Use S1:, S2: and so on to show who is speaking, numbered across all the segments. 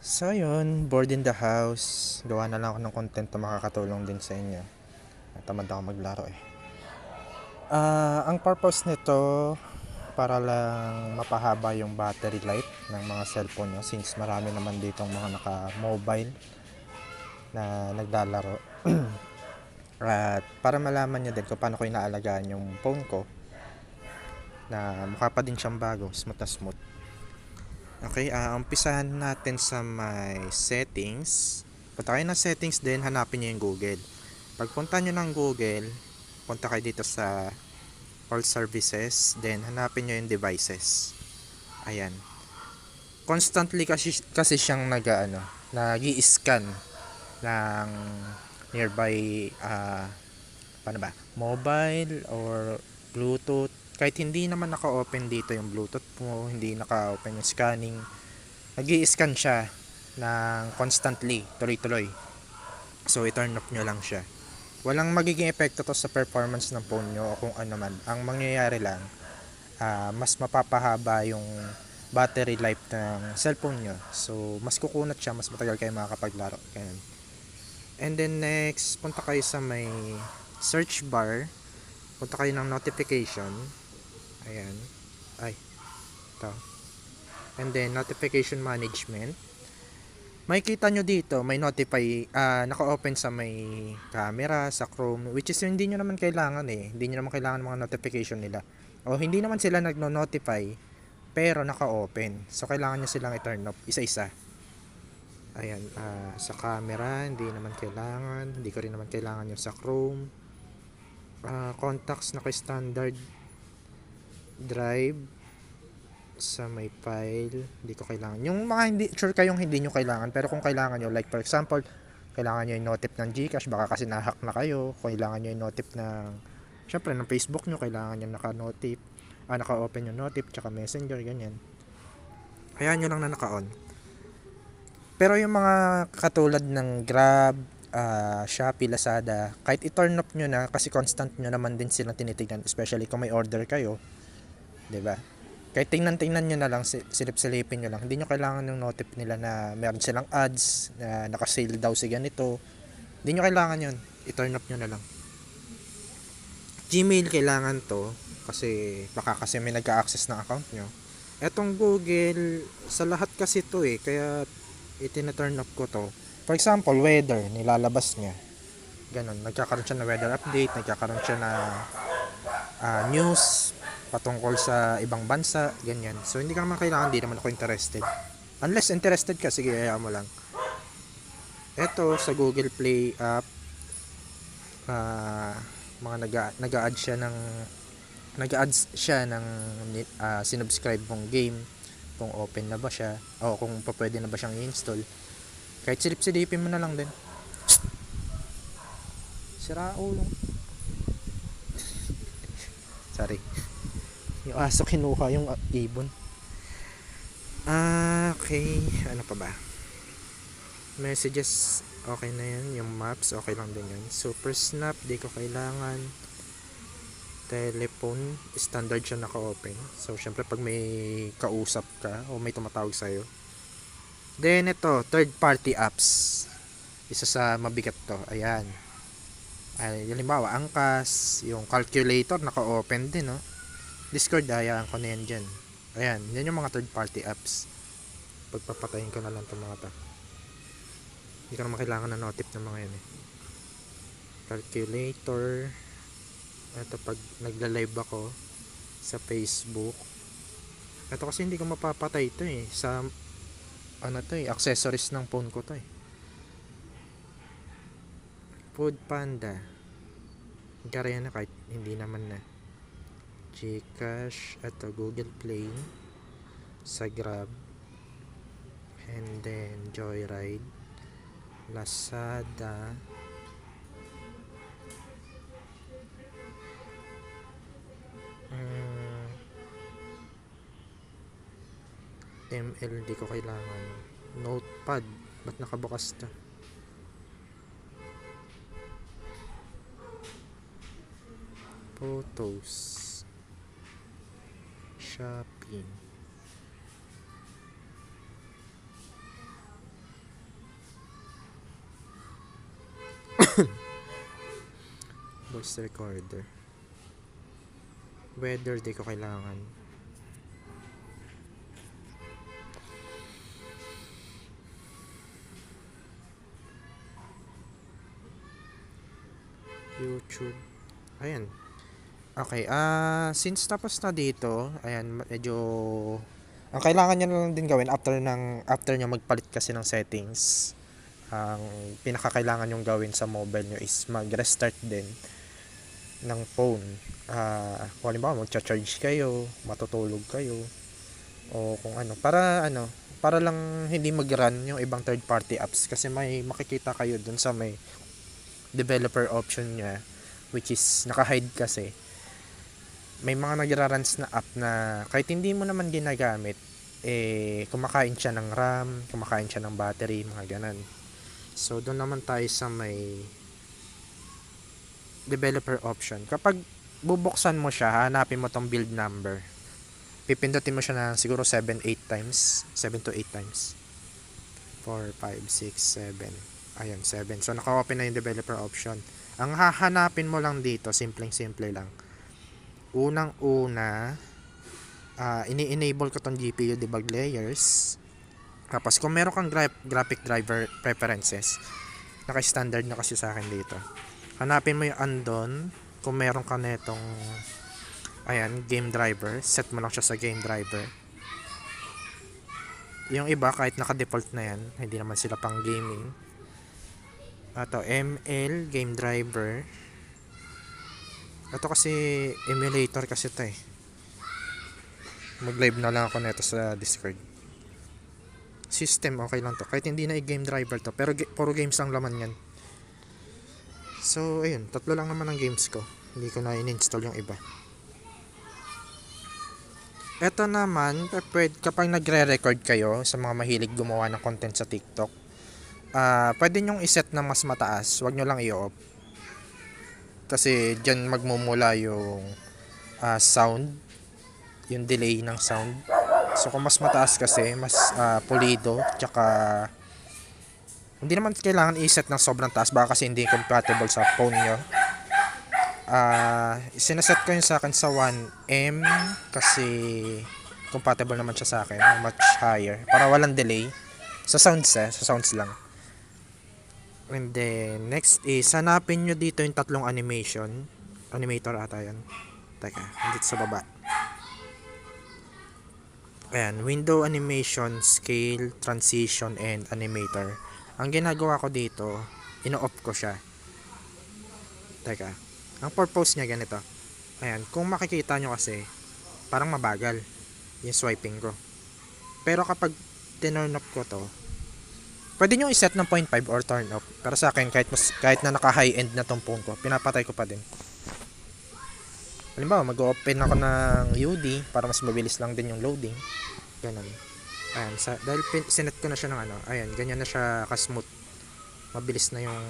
S1: So yun, bored in the house. Gawa na lang ako ng content na makakatulong din sa inyo. Tamad ako maglaro eh. Ang purpose nito, para lang mapahaba yung battery life ng mga cellphone nyo since marami naman ditong mga naka-mobile na naglalaro. At para malaman nyo din kung paano ko inaalagaan yung phone ko na mukha pa din siyang bago, smooth na smooth. Okay, umpisahan natin sa may settings. Punta kayo ng settings din, hanapin nyo yung Google. Pagpunta nyo ng Google, punta kayo dito sa all services, then hanapin nyo yung devices. Ayan. Constantly kasi siyang nag-i-scan ng nearby paano ba? Mobile or Bluetooth. Kahit hindi naman naka-open dito yung Bluetooth mo, hindi naka-open yung scanning, nag-i-scan siya ng constantly, tuloy-tuloy. So, i-turn off nyo lang siya. Walang magiging epekto to sa performance ng phone nyo o kung ano man. Ang mangyayari lang, mas mapapahaba yung battery life ng cellphone nyo. So, mas kukunat siya, mas matagal kayo makakapaglaro. Ganyan. And then next, punta kayo sa may search bar. Punta kayo ng notification. Ayan. Ay, ito. And then, notification management. Makikita nyo dito, may notify, naka-open sa may camera, sa Chrome, which is hindi nyo naman kailangan eh. Hindi nyo naman kailangan mga notification nila. O hindi naman sila nagno-notify, pero naka-open. So, kailangan nyo silang i-turn off, isa-isa. Ayan, sa camera, hindi naman kailangan. Hindi ko rin naman kailangan yung sa Chrome. Contacts, naka-standard. Drive, sa may file, hindi ko kailangan. Yung mga hindi, sure kayong hindi nyo kailangan, pero kung kailangan nyo, like for example, kailangan nyo yung notif ng Gcash, baka kasi nahack na kayo, kailangan nyo yung notif ng, syempre, ng Facebook nyo, kailangan nyo naka-notif, naka-open yung notif, tsaka messenger, ganyan. Kaya nyo lang na naka-on. Pero yung mga katulad ng Grab, Shopee, Lazada, kahit i-turn off nyo na, kasi constant nyo naman din silang tinitignan, especially kung may order kayo, 'di ba? Kahit tingnan-tingnan nyo na lang, silip-silipin nyo lang. Hindi nyo kailangan ng notif nila na meron silang ads, na naka-sale daw si ganito. Hindi nyo kailangan yun. I-turn off nyo na lang. Gmail kailangan to, kasi baka kasi may nagka-access ng account nyo. Etong Google, sa lahat kasi to eh, kaya itina-turn off ko to. For example, weather, nilalabas niya. Ganon, nagkakaroon siya ng weather update, nagkakaroon siya na news, patungkol sa ibang bansa, ganyan. So, hindi ka naman kailangan, hindi naman ako interested. Unless interested ka, sige, hayaan mo lang. Eto, sa Google Play app, mga nag-a-add siya ng sinubscribe mong game, kung open na ba siya, o kung pwede na ba siyang i-install. Kahit silip-silipin mo na lang din. Sira ulo. Sorry. Yung aso kinuha yung ibon. Okay. Ano pa ba? Messages, okay na yan. Yung maps, okay lang din yan. Super Snap, di ko kailangan. Telephone, standard siya naka-open. So, syempre pag may kausap ka o may tumatawag sa'yo. Then, ito, third party apps. Isa sa mabigat to. Ayan. Halimbawa, Angkas, yung calculator, naka-open din, no? Discord, hayaan ko na yan dyan. Ayan, yan yung mga third party apps. Pagpapatayin ko na lang itong mga to. Hindi ko naman kailangan na notif ng mga yan eh. Calculator. Ito pag nagla-live ako sa Facebook. Ito kasi hindi ko mapapatay ito eh. Sa accessories ng phone ko to eh. Food Panda. Kaya na kahit hindi naman na. Gcash, at Google Play, sa Grab, and then Joyride, Lazada, ML di ko kailangan. Notepad, ba't nakabukas to? Photos, shopping, voice recorder. Weather, di ko kailangan. YouTube. Ayan. Okay, since tapos na dito, ayan, medyo ang kailangan nyo na lang din gawin after nyo magpalit kasi ng settings, ang pinakakailangan nyong gawin sa mobile nyo is mag-restart din ng phone. Kung halimbawa magcha-charge kayo, matutulog kayo, o kung para lang hindi mag-run yung ibang third party apps, kasi may makikita kayo dun sa may developer option niya, which is naka-hide kasi. May mga nagra-runs na app na kahit hindi mo naman ginagamit, kumakain siya ng RAM, kumakain siya ng battery, mga ganun. So, doon naman tayo sa may developer option. Kapag bubuksan mo siya, hanapin mo tong build number. Pipindutin mo siya na siguro 7 to 8 times. 4, 5, 6, 7. Ayan, 7. So, naka-open na yung developer option. Ang hahanapin mo lang dito, simpleng-simple lang. Unang-una, ini-enable ko tong GPU debug layers. Tapos kung meron kang graphic driver preferences, naka-standard na kasi sa akin dito. Hanapin mo yung andon. Kung meron ka netong game driver, set mo lang siya sa game driver. Yung iba kahit naka-default na yan, hindi naman sila pang gaming. Ito, ML game driver. Ito kasi emulator kasi ito eh. Mag-live na lang ako nito sa Discord. System, okay lang to. Kahit hindi na i-game driver to. Pero puro games lang laman yan. So, ayun. 3 lang naman ang games ko. Hindi ko na in-install yung iba. Ito naman, kapag nagre-record kayo sa mga mahilig gumawa ng content sa TikTok, pwede nyong iset na mas mataas. Huwag nyo lang i-off. Kasi dyan magmumula yung sound, yung delay ng sound. So kung mas mataas kasi, mas pulido, tsaka hindi naman kailangan i-set ng sobrang taas, baka kasi hindi compatible sa phone nyo. Sinaset ko yun sa akin sa 1M kasi compatible naman siya sa akin, much higher, para walang delay. Sa sounds lang. And then, next is, hanapin nyo dito yung 3 animation. Animator ata yan. Teka, dito sa baba. Ayan, window animation, scale, transition, and animator. Ang ginagawa ko dito, ino-off ko siya. Teka, ang purpose niya ganito. Ayan, kung makikita nyo kasi, parang mabagal yung swiping ko. Pero kapag tinurn off ko to, pwede nyo iset ng 0.5 or turn off. Pero sa akin, kahit na naka-high end na tong phone ko, pinapatay ko pa din. Halimbawa, mag-open ako ng UD para mas mabilis lang din yung loading. Ganun. Ayan, dahil sinet ko na siya ng ayan, ganyan na siya ka-smooth. Mabilis na yung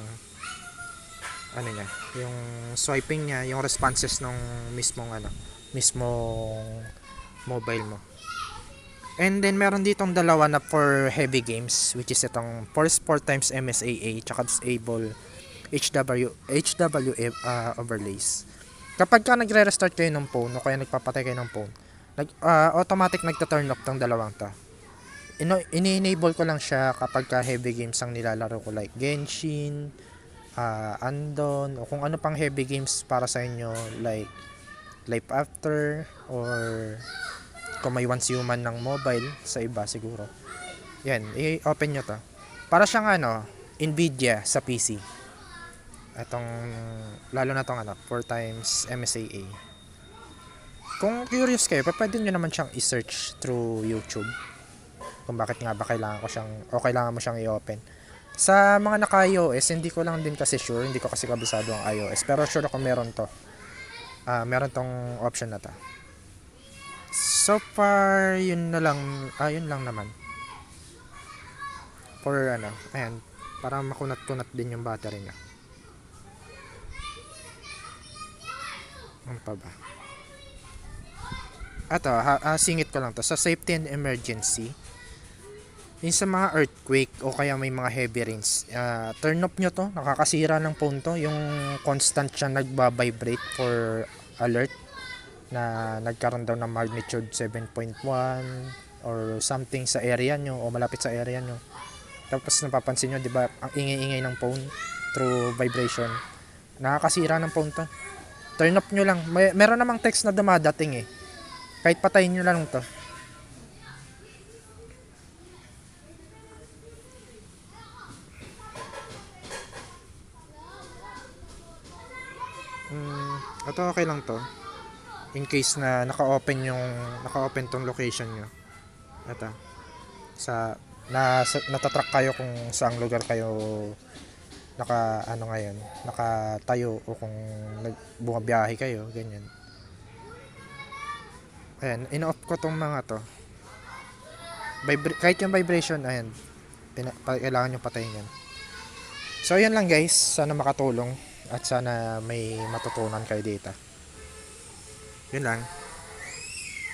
S1: niya, yung swiping niya, yung responses ng mismong mobile mo. And then meron ditong dalawa na for heavy games, which is itong force 4 times MSAA tsaka disable HWF overlays. Kapag ka nagre-restart kayo ng phone o kaya nagpapatay kayo ng phone, automatic nagta-turn off tong dalawang to. Ini-enable ko lang siya kapag ka heavy games ang nilalaro ko, like Genshin, Andon, o kung ano pang heavy games para sa inyo, like Life After, or kung may Once Human ng mobile, sa iba siguro. Yan, i-open nyo to. Para siyang Nvidia sa PC. Lalo na tong 4 times MSAA. Kung curious kayo, pwede nyo naman siyang i-search through YouTube. Kung bakit nga ba kailangan mo siyang i-open. Sa mga naka-iOS, hindi ko lang din kasi sure, hindi ko kasi kabisado ang iOS. Pero sure ako meron to. Meron tong option na to. So far, yun lang naman. For ayan, para makunat-kunat din yung battery niya. Ano pa ba? Singit ko lang to. Sa safety and emergency, Yung sa mga earthquake o kaya may mga heavy rains, turn off nyo to, nakakasira ng phone to, yung constant siya nagba-vibrate for alert na nagkaroon daw ng magnitude 7.1 or something sa area nyo o malapit sa area nyo. Tapos napapansin nyo, di ba, ang ingay-ingay ng phone through vibration. Nakakasira ng phone to. Turn off nyo lang. Meron namang text na dumadating eh. Kahit patayin nyo lang to. Ito okay lang to. In case na naka-open tong location nyo. Ito. Natatrack kayo kung saang lugar kayo nakatayo o kung bumabiyahe kayo, ganyan. Ayan, in-off ko tong mga to. Kahit yung vibration, ayan, kailangan nyo patayin yan. So, ayan lang guys. Sana makatulong at sana may matutunan kayo dito. Yun lang.